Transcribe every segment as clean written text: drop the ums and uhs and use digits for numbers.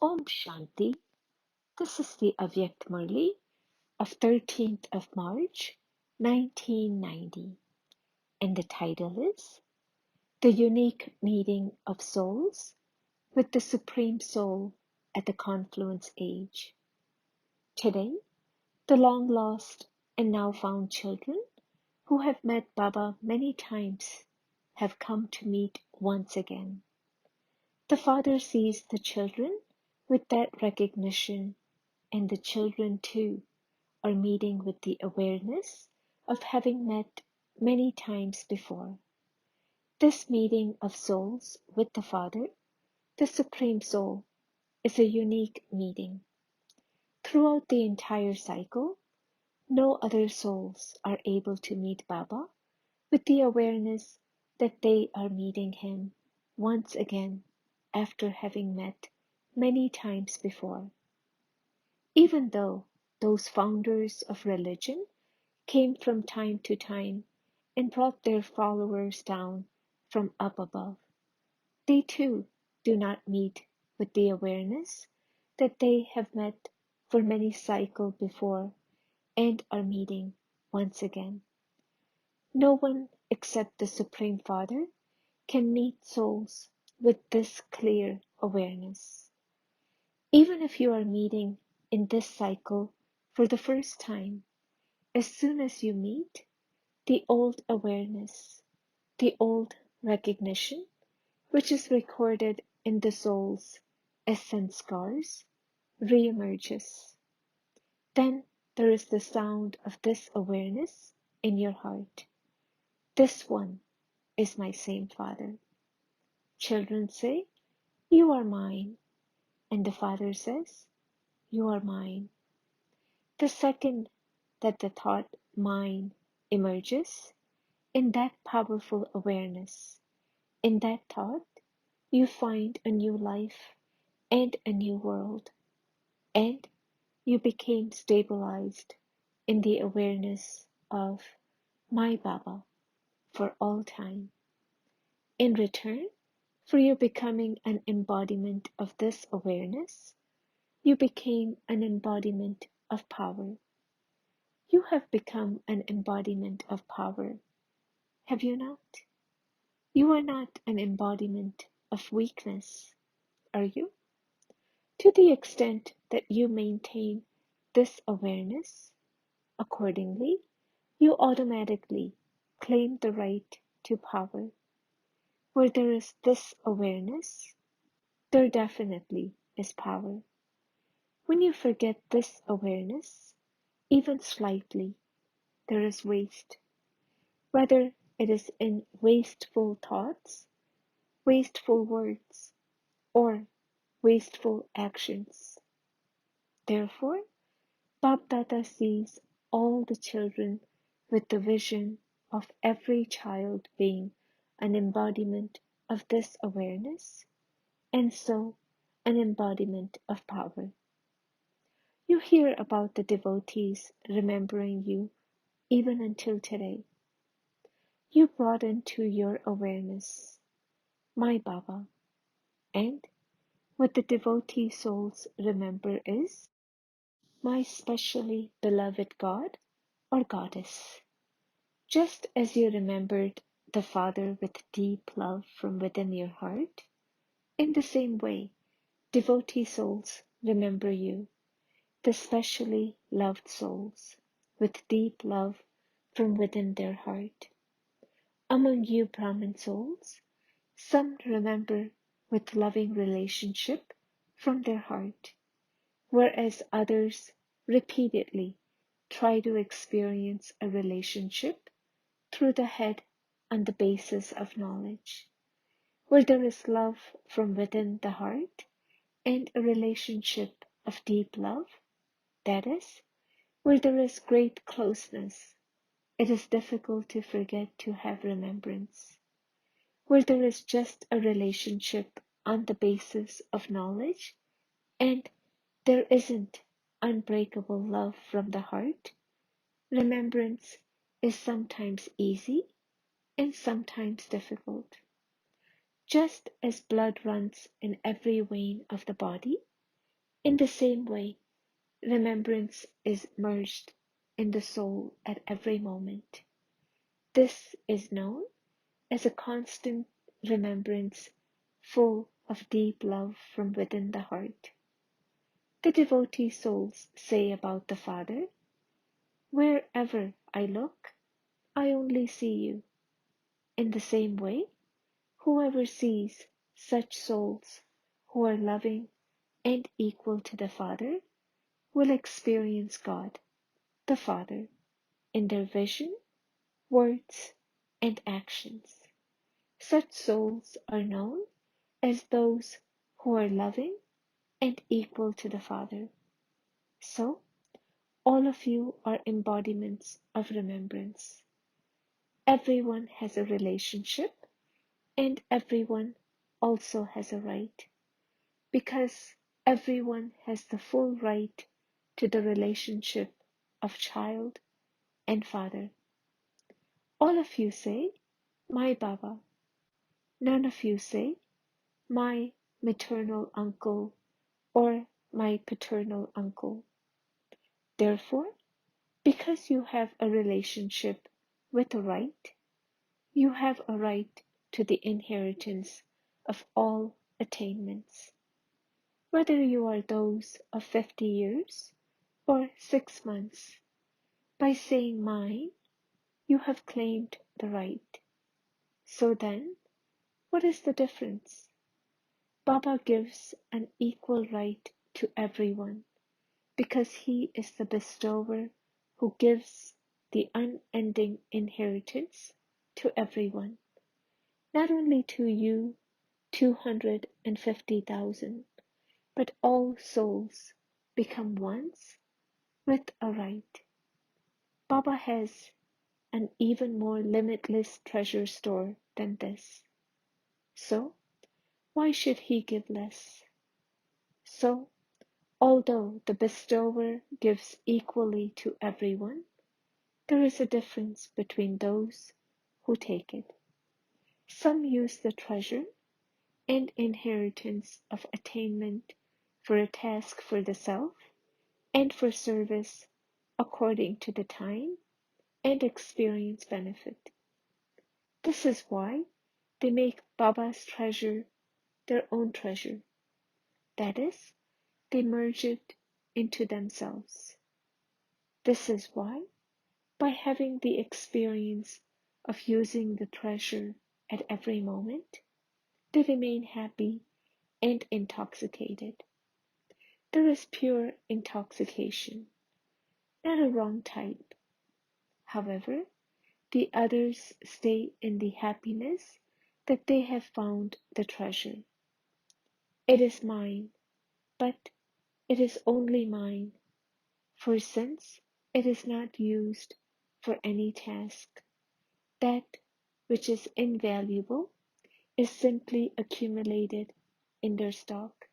Om Shanti. This is the Avyakt Murli of 13th of March, 1990. And the title is The Unique Meeting of Souls with the Supreme Soul at the Confluence Age. Today, the long lost and now found children who have met Baba many times have come to meet once again. The Father sees the children with that recognition, and the children too are meeting with the awareness of having met many times before. This meeting of souls with the Father, the Supreme Soul, is a unique meeting. Throughout the entire cycle, no other souls are able to meet Baba with the awareness that they are meeting him once again after having met many times before. Even though those founders of religion came from time to time and brought their followers down from up above, they too do not meet with the awareness that they have met for many cycles before and are meeting once again. No one except the Supreme Father can meet souls with this clear awareness. Even if you are meeting in this cycle for the first time, as soon as you meet, the old awareness, the old recognition, which is recorded in the soul's essence scars, reemerges. Then there is the sound of this awareness in your heart. This one is my same Father. Children say, "You are mine," and the Father says, "You are mine." The second that the thought mine emerges, in that powerful awareness, in that thought, you find a new life and a new world, and you became stabilized in the awareness of my Baba for all time. In return for you becoming an embodiment of this awareness, you became an embodiment of power. You have become an embodiment of power, have you not? You are not an embodiment of weakness, are you? To the extent that you maintain this awareness, accordingly, you automatically claim the right to power. Where there is this awareness, there definitely is power. When you forget this awareness, even slightly, there is waste. Whether it is in wasteful thoughts, wasteful words, or wasteful actions. Therefore, Bapdata sees all the children with the vision of every child being an embodiment of this awareness, and so an embodiment of power. You hear about the devotees remembering you even until today. You brought into your awareness, my Baba, and what the devotee souls remember is my specially beloved God or Goddess. Just as you remembered the Father with deep love from within your heart, in the same way, devotee souls remember you, the specially loved souls, with deep love from within their heart. Among you Brahmin souls, some remember with loving relationship from their heart, whereas others repeatedly try to experience a relationship through the head on the basis of knowledge. Where there is love from within the heart and a relationship of deep love, that is, where there is great closeness, it is difficult to forget to have remembrance. Where there is just a relationship on the basis of knowledge, and there isn't unbreakable love from the heart, remembrance is sometimes easy and sometimes difficult. Just as blood runs in every vein of the body, In the same way, remembrance is merged in the soul at every moment. This is known as a constant remembrance full of deep love from within the heart. The devotee souls say about the Father, "Wherever I look, I only see you." In the same way, whoever sees such souls who are loving and equal to the Father will experience God, the Father, in their vision, words, and actions. Such souls are known as those who are loving and equal to the Father. So, all of you are embodiments of remembrance. Everyone has a relationship, and everyone also has a right, because everyone has the full right to the relationship of child and father. All of you say, "My Baba." None of you say, "My maternal uncle" or "my paternal uncle." Therefore, because you have a relationship with a right, you have a right to the inheritance of all attainments. Whether you are those of 50 years or 6 months, by saying "mine," you have claimed the right. So then, what is the difference? Baba gives an equal right to everyone, because he is the bestower who gives the unending inheritance to everyone, not only to you 250,000, but all souls become ones with a right. Baba has an even more limitless treasure store than this. So, why should he give less? So, although the bestower gives equally to everyone, there is a difference between those who take it. Some use the treasure and inheritance of attainment for a task for the self and for service according to the time and experience benefit. This is why they make Baba's treasure their own treasure. That is, they merge it into themselves. This is why, by having the experience of using the treasure at every moment, they remain happy and intoxicated. There is pure intoxication, not a wrong type. However, the others stay in the happiness that they have found the treasure. It is mine, but it is only mine, for since it is not used for any task, that which is invaluable is simply accumulated in their stock.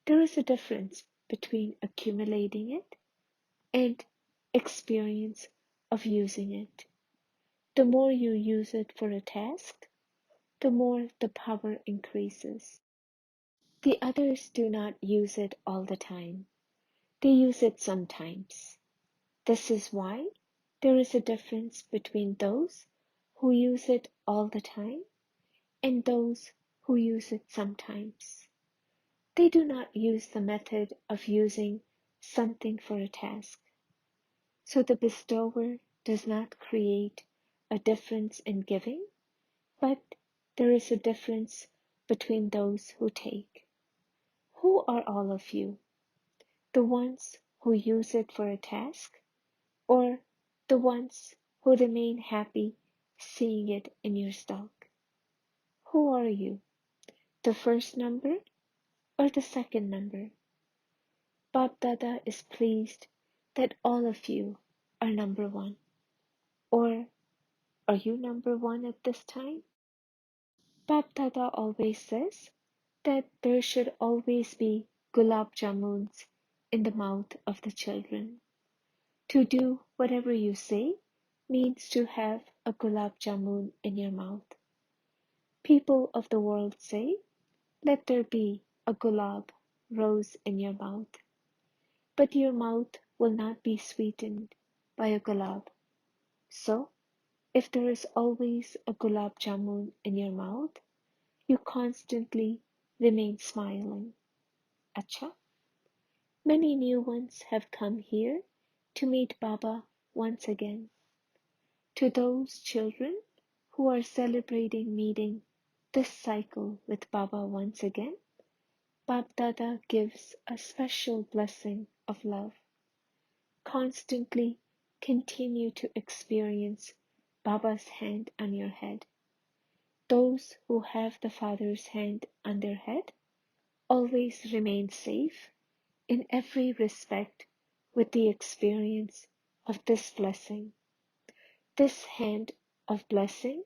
There is a difference between accumulating it and experience of using it. The more you use it for a task, the more the power increases. The others do not use it all the time. They use it sometimes. This is why there is a difference between those who use it all the time and those who use it sometimes. They do not use the method of using something for a task. So the bestower does not create a difference in giving, but there is a difference between those who take. Who are all of you? The ones who use it for a task, or the ones who remain happy seeing it in your stock? Who are you? The first number or the second number? Bab Dada is pleased that all of you are number one. Or are you number one at this time? Bab Dada always says that there should always be gulab jamuns in the mouth of the children. To do whatever you say means to have a gulab jamun in your mouth. People of the world say, "Let there be a gulab," rose in your mouth, but your mouth will not be sweetened by a gulab. So, if there is always a gulab jamun in your mouth, you constantly remain smiling. Acha? Many new ones have come here to meet Baba once again. To those children who are celebrating meeting this cycle with Baba once again, Bab Dada gives a special blessing of love. Constantly continue to experience Baba's hand on your head. Those who have the Father's hand on their head always remain safe in every respect with the experience of this blessing. This hand of blessing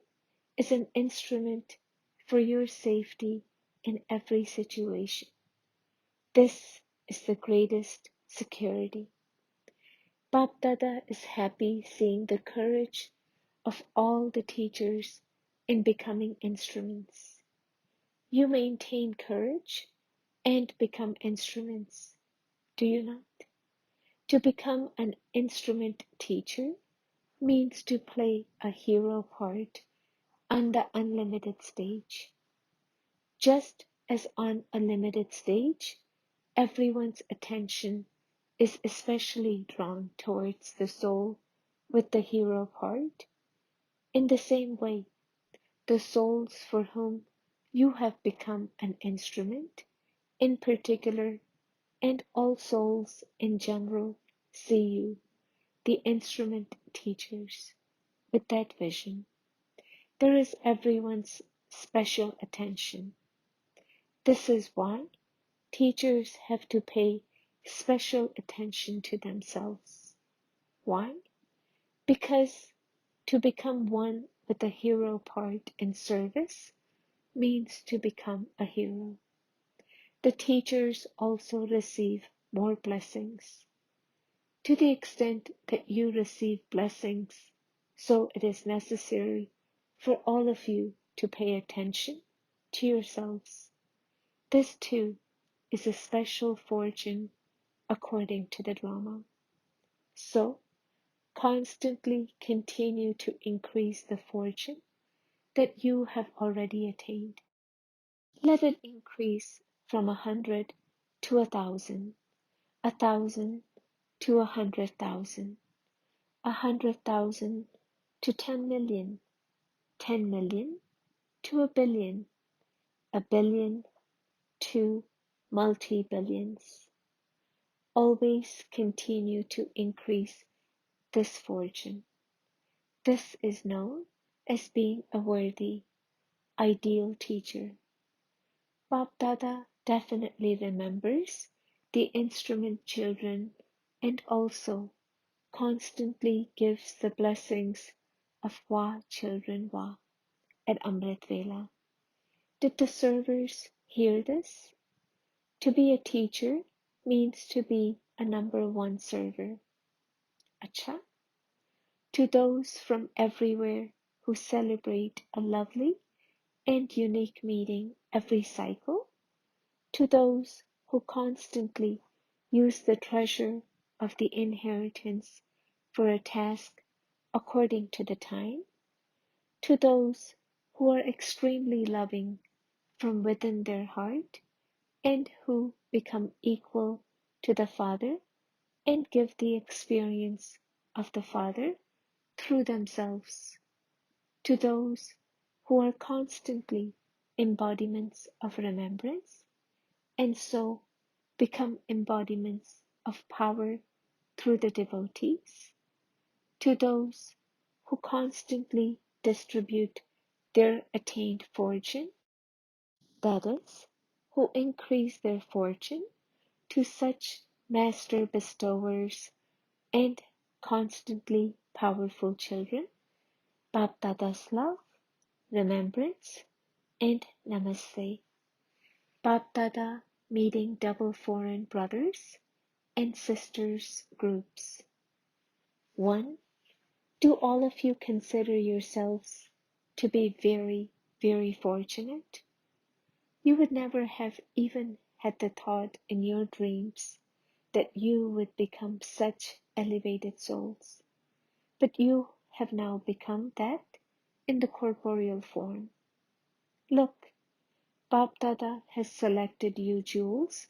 is an instrument for your safety in every situation. This is the greatest security. Bap Dada is happy seeing the courage of all the teachers in becoming instruments. You maintain courage and become instruments, do you not? To become an instrument teacher means to play a hero part on the unlimited stage. Just as on a limited stage, everyone's attention is especially drawn towards the soul with the hero part. In the same way, the souls for whom you have become an instrument, in particular, and all souls in general, see you, the instrument teachers, with that vision. There is everyone's special attention. This is why teachers have to pay special attention to themselves. Why? Because to become one with the hero part in service means to become a hero. The teachers also receive more blessings. To the extent that you receive blessings, so it is necessary for all of you to pay attention to yourselves. This too is a special fortune according to the drama. So, constantly continue to increase the fortune that you have already attained. Let it increase from 100 to 1,000, 1,000 to 100,000, 100,000 to 10 million, 10 million to a billion to multi-billions. Always continue to increase this fortune. This is known as being a worthy, ideal teacher. Bap Dada definitely remembers the instrument children and also constantly gives the blessings of Wa children Wa at Amrit Vela. Did the servers hear this? To be a teacher means to be a number one server. Acha? To those from everywhere who celebrate a lovely and unique meeting every cycle, to those who constantly use the treasure of the inheritance for a task according to the time, to those who are extremely loving from within their heart and who become equal to the Father and give the experience of the Father through themselves, to those who are constantly embodiments of remembrance and so become embodiments of power through the devotees, to those who constantly distribute their attained fortune, that is, who increase their fortune to such master bestowers and constantly powerful children, Bap Dada's love, remembrance, and namaste. Bap Dada meeting double foreign brothers and sisters groups. 1. Do all of you consider yourselves to be very, very fortunate? You would never have even had the thought in your dreams that you would become such elevated souls, but you have now become that in the corporeal form. Look, Bap Dada has selected you jewels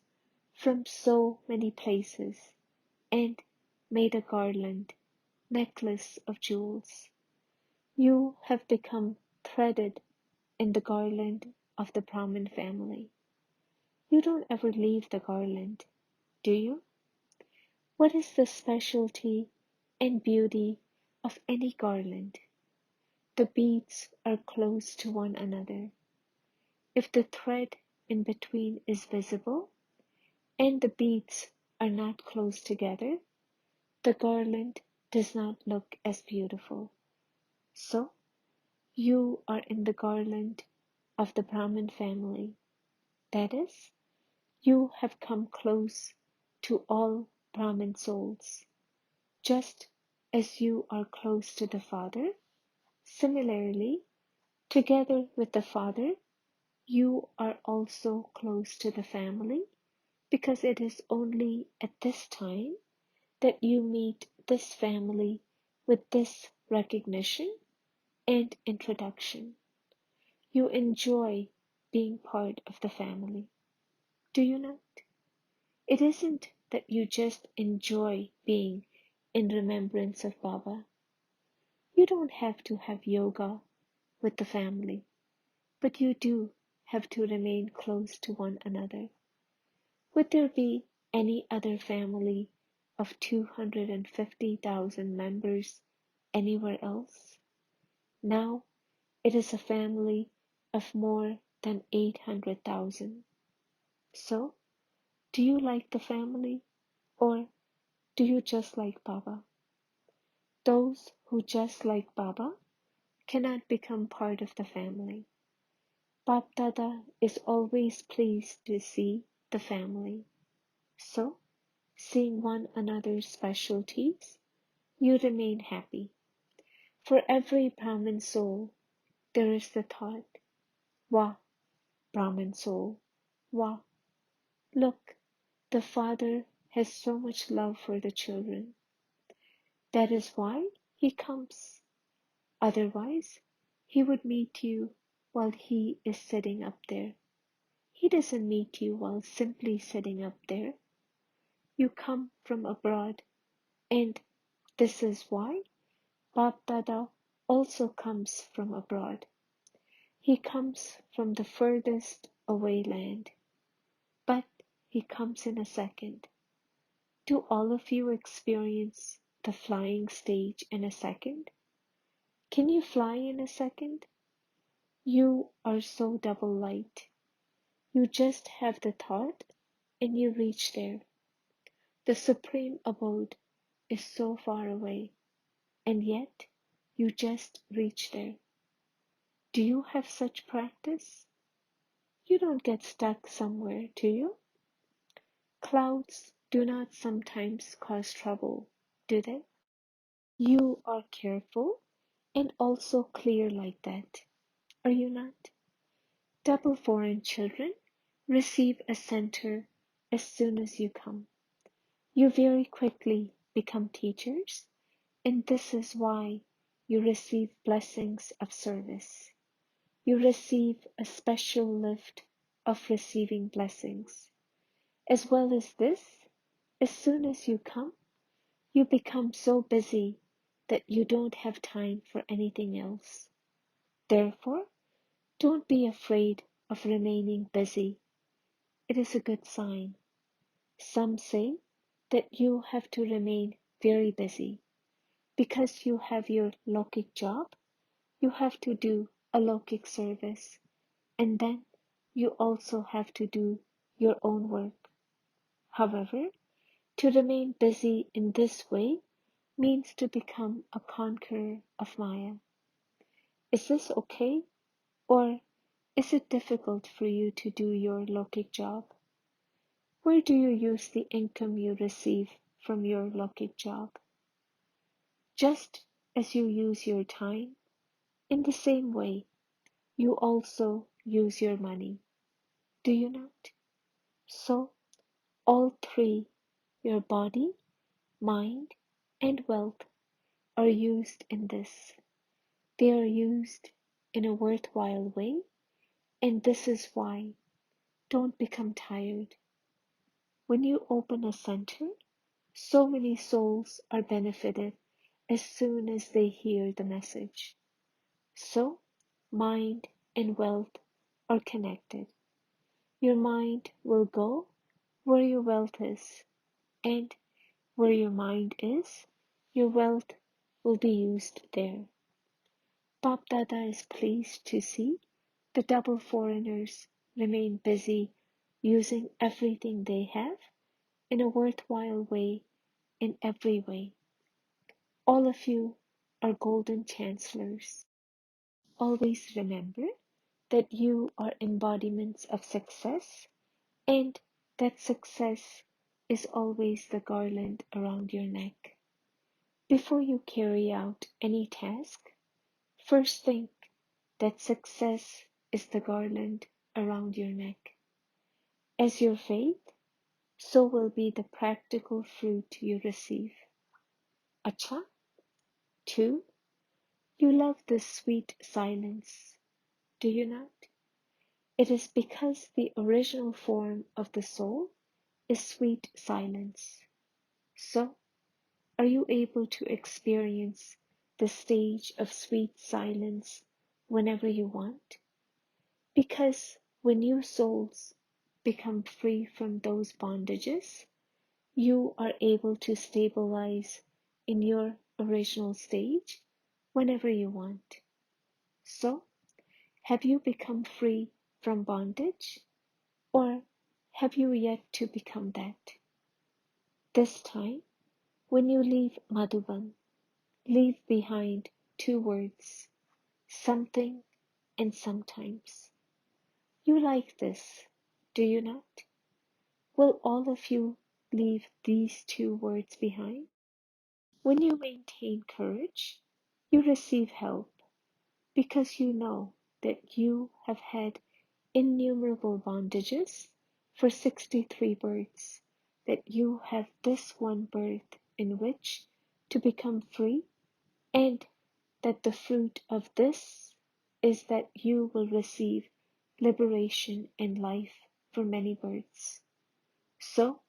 from so many places and made a garland, necklace of jewels. You have become threaded in the garland of the Brahmin family. You don't ever leave the garland, do you? What is the specialty and beauty of any garland? The beads are close to one another. If the thread in between is visible and the beads are not close together, the garland does not look as beautiful. So, you are in the garland of the Brahmin family. That is, you have come close to all Brahmin souls, just as you are close to the Father. Similarly, together with the Father, you are also close to the family, because it is only at this time that you meet this family with this recognition and introduction. You enjoy being part of the family, do you not? It isn't that you just enjoy being in remembrance of Baba. You don't have to have yoga with the family, but you do have to remain close to one another. Would there be any other family of 250,000 members anywhere else? Now it is a family of more than 800,000. So, do you like the family, or do you just like Baba? Those who just like Baba cannot become part of the family. Bap Dada is always pleased to see the family. So, seeing one another's specialties, you remain happy. For every Brahmin soul, there is the thought, Wah, Brahmin soul, Wah. Look, the Father has so much love for the children. That is why he comes. Otherwise, he would meet you while he is sitting up there. He doesn't meet you while simply sitting up there. You come from abroad, and this is why Bap Dada also comes from abroad. He comes from the furthest away land, but he comes in a second. Do all of you experience the flying stage in a second? Can you fly in a second? You are so double light. You just have the thought and you reach there. The supreme abode is so far away, and yet you just reach there. Do you have such practice? You don't get stuck somewhere, do you? Clouds do not sometimes cause trouble, do they? You are careful and also clear like that, are you not? Double foreign children receive a center as soon as you come. You very quickly become teachers, and this is why you receive blessings of service. You receive a special lift of receiving blessings. As well as this, as soon as you come, you become so busy that you don't have time for anything else. Therefore, don't be afraid of remaining busy. It is a good sign. Some say that you have to remain very busy. Because you have your Lokik job, you have to do a Lokik service, and then you also have to do your own work. However, to remain busy in this way means to become a conqueror of Maya. Is this okay, or is it difficult for you to do your Lokik job? Where do you use the income you receive from your Lokik job? Just as you use your time, in the same way, you also use your money. Do you not? So, all three, your body, mind, and wealth, are used in this. They are used in a worthwhile way, and this is why don't become tired. When you open a center, so many souls are benefited as soon as they hear the message. So, mind and wealth are connected. Your mind will go where your wealth is, and where your mind is, your wealth will be used there. Bap Dada is pleased to see the double foreigners remain busy using everything they have in a worthwhile way in every way. All of you are golden chancellors. Always remember that you are embodiments of success, and that success is always the garland around your neck. Before you carry out any task, first think that success is the garland around your neck. As your faith, so will be the practical fruit you receive. Acha? 2. You love the sweet silence, do you not? It is because the original form of the soul is sweet silence. So, are you able to experience the stage of sweet silence whenever you want? Because when you souls become free from those bondages, you are able to stabilize in your original stage whenever you want. So, have you become free from bondage? Or have you yet to become that? This time, when you leave Madhuban, leave behind 2 words, something and sometimes. You like this, do you not? Will all of you leave these 2 words behind? When you maintain courage, you receive help because you know that you have had innumerable bondages for 63 births, that you have this one birth in which to become free, and that the fruit of this is that you will receive liberation and life for many births. So,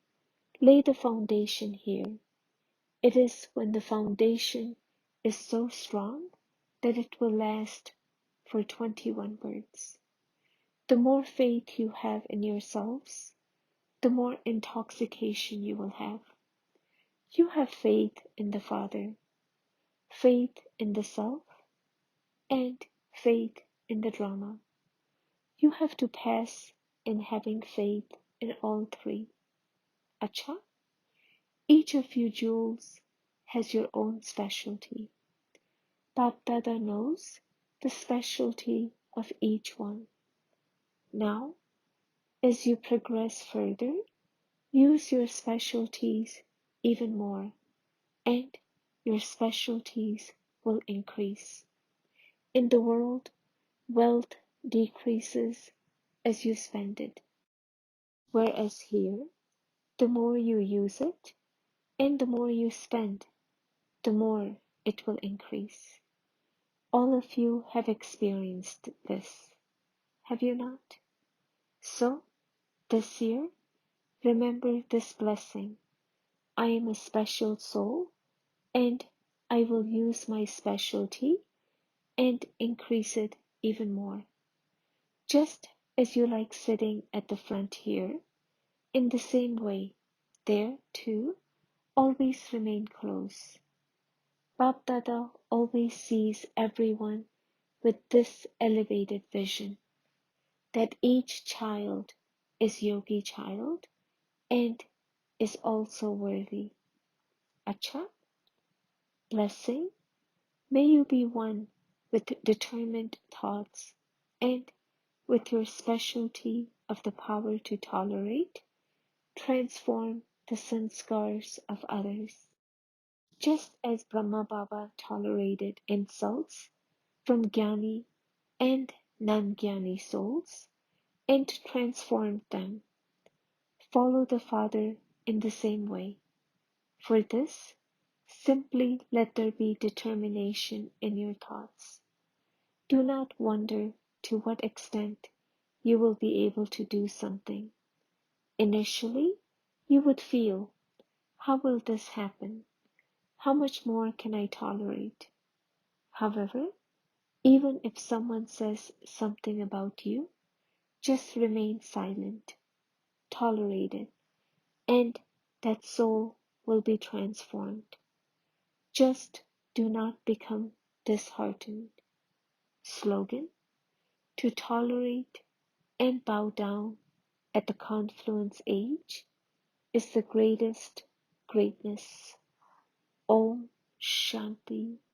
lay the foundation here. It is when the foundation is so strong that it will last for 21 births. The more faith you have in yourselves, the more intoxication you will have. You have faith in the Father, faith in the Self, and faith in the drama. You have to pass in having faith in all three. Acha? Each of you jewels has your own specialty. Bap Dada knows the specialty of each one. Now, as you progress further, use your specialties even more, and your specialties will increase. In the world, wealth decreases as you spend it, whereas here, the more you use it and the more you spend, the more it will increase. All of you have experienced this, have you not? So, this year, remember this blessing. I am a special soul, and I will use my specialty and increase it even more. Just as you like sitting at the front here, in the same way, there, too, always remain close. Bap Dada always sees everyone with this elevated vision, that each child is yogi child and is also worthy. Acha? Blessing? May you be one with determined thoughts and with your specialty of the power to tolerate, transform the sanskars of others. Just as Brahma Baba tolerated insults from Jnani and non-Jnani souls and transformed them, Follow the Father in the same way. For this, simply let there be determination in your thoughts. Do not wonder to what extent you will be able to do something. Initially, you would feel, how will this happen? How much more can I tolerate? However, even if someone says something about you, just remain silent, tolerate it, and that soul will be transformed. Just do not become disheartened. Slogan: to tolerate and bow down at the confluence age is the greatest greatness. Om Shanti.